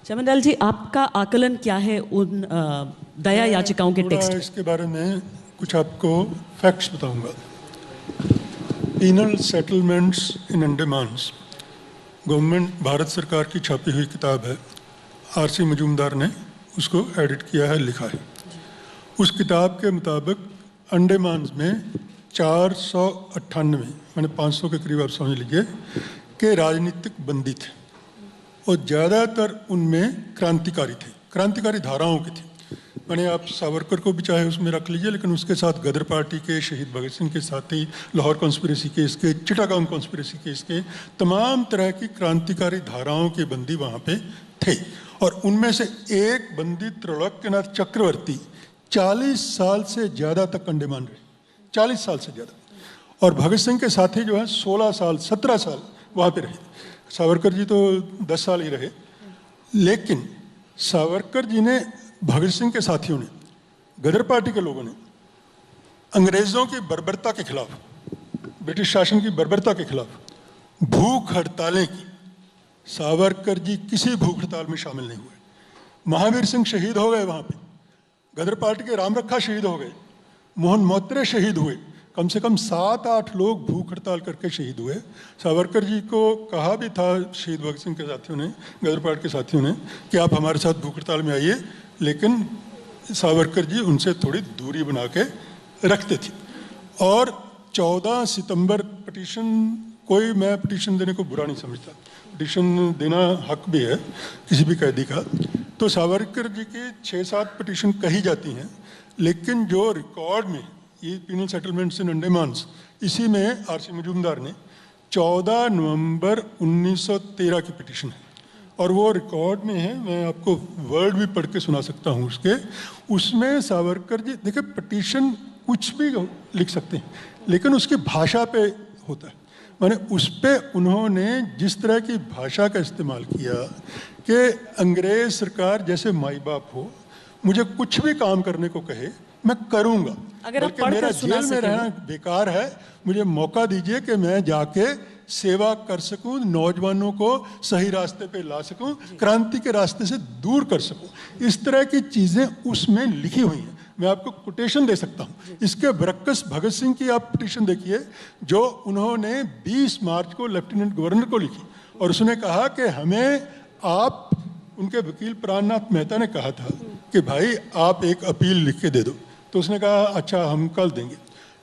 चमनलाल जी, आपका आकलन क्या है उन दया याचिकाओं के टेक्स्ट? इसके बारे में कुछ आपको फैक्ट्स बताऊंगा। Penal settlements in Andamans government Bharat सरकार की छापी हुई किताब है। आरसी मजूमदार ने उसको एडिट किया है, लिखा है। उस किताब के मुताबिक अंडमान में 498 मैंने 500 के करीब आप समझ लीजिए कि राजनीतिक बंदी थे और ज़्यादातर उनमें क्रांतिकारी थे, क्रांतिकारी धाराओं के थे। मैंने आप सावरकर को भी चाहे उसमें रख लीजिए, लेकिन उसके साथ गदर पार्टी के, शहीद भगत सिंह के साथ ही लाहौर कॉन्स्पिरेसी केस के, चिटागांग कॉन्स्पिरेसी केस के, तमाम तरह की क्रांतिकारी धाराओं के बंदी वहाँ पे थे। और उनमें से एक बंदी त्रैलोक्यनाथ चक्रवर्ती 40 साल से ज़्यादा तक अंडमान रहे, 40 साल से ज़्यादा। और भगत सिंह के साथी जो है 16 साल 17 साल वहाँ पे रहे। सावरकर जी तो 10 साल ही रहे। लेकिन सावरकर जी ने, भगत सिंह के साथियों ने, गदर पार्टी के लोगों ने अंग्रेज़ों की बर्बरता के खिलाफ, ब्रिटिश शासन की बर्बरता के खिलाफ भूख हड़तालें की। सावरकर जी किसी भूख हड़ताल में शामिल नहीं हुए। महावीर सिंह शहीद हो गए वहाँ पे, गदर पार्टी के राम रखा शहीद हो गए, मोहन मोत्रे शहीद हुए, कम से कम 7-8 लोग भूख हड़ताल करके शहीद हुए। सावरकर जी को कहा भी था शहीद भगत सिंह के साथियों ने, गदर पार्टी के साथियों ने, कि आप हमारे साथ भूख हड़ताल में आइए, लेकिन सावरकर जी उनसे थोड़ी दूरी बना के रखते थे। और 14 सितंबर पिटीशन, कोई मैं पिटीशन देने को बुरा नहीं समझता, पिटीशन देना हक भी है किसी भी कैदी का। तो सावरकर जी की 6-7 पिटीशन कही जाती हैं, लेकिन जो रिकॉर्ड में ये पीनल सेटलमेंट्स इन अंडमान्स, इसी में आरसी मजूमदार ने 14 नवंबर 1913 की पिटीशन है और वो रिकॉर्ड में है। मैं आपको वर्ड भी पढ़ के सुना सकता हूँ उसके। उसमें सावरकर जी, देखिए पिटीशन कुछ भी लिख सकते हैं, लेकिन उसकी भाषा पे होता है। माने उस पर उन्होंने जिस तरह की भाषा का इस्तेमाल किया कि अंग्रेज सरकार जैसे माई बाप हो, मुझे कुछ भी काम करने को कहे मैं करूँगा, बल्कि मेरा जेल में रहना बेकार है, मुझे मौका दीजिए कि मैं जाके सेवा कर सकूं, नौजवानों को सही रास्ते पे ला सकूं, क्रांति के रास्ते से दूर कर सकूं। इस तरह की चीज़ें उसमें लिखी हुई हैं। मैं आपको कोटेशन दे सकता हूं। इसके बरक्कस भगत सिंह की आप पिटीशन देखिए, जो उन्होंने 20 मार्च को लेफ्टिनेंट गवर्नर को लिखी, और उसने कहा कि हमें आप, उनके वकील प्राणनाथ मेहता ने कहा था कि भाई आप एक अपील लिख के दे दो। तो उसने कहा अच्छा हम कल देंगे।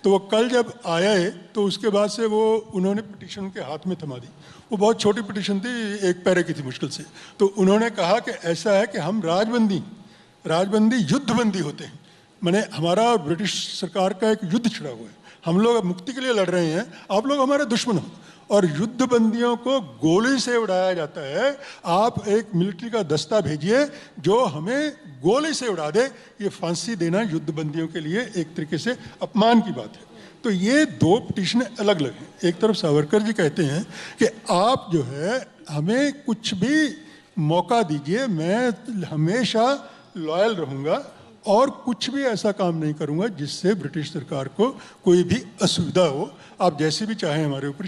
तो वो कल जब आए तो उसके बाद से वो उन्होंने पिटीशन के हाथ में थमा दी। वो बहुत छोटी पिटीशन थी, 1 पैरे की थी मुश्किल से। तो उन्होंने कहा कि ऐसा है कि हम राजबंदी युद्धबंदी होते हैं, माने हमारा और ब्रिटिश सरकार का एक युद्ध छिड़ा हुआ है, हम लोग मुक्ति के लिए लड़ रहे हैं, आप लोग हमारे दुश्मन हो, और युद्ध बंदियों को गोली से उड़ाया जाता है। आप एक मिलिट्री का दस्ता भेजिए जो हमें गोली से उड़ा दे। ये फांसी देना युद्ध बंदियों के लिए एक तरीके से अपमान की बात है। तो ये 2 पिटीशनें अलग अलग हैं। एक तरफ सावरकर जी कहते हैं कि आप जो है हमें कुछ भी मौका दीजिए, मैं हमेशा लॉयल रहूँगा और कुछ भी ऐसा काम नहीं करूँगा जिससे ब्रिटिश सरकार को कोई भी असुविधा हो, आप जैसे भी चाहें हमारे ऊपर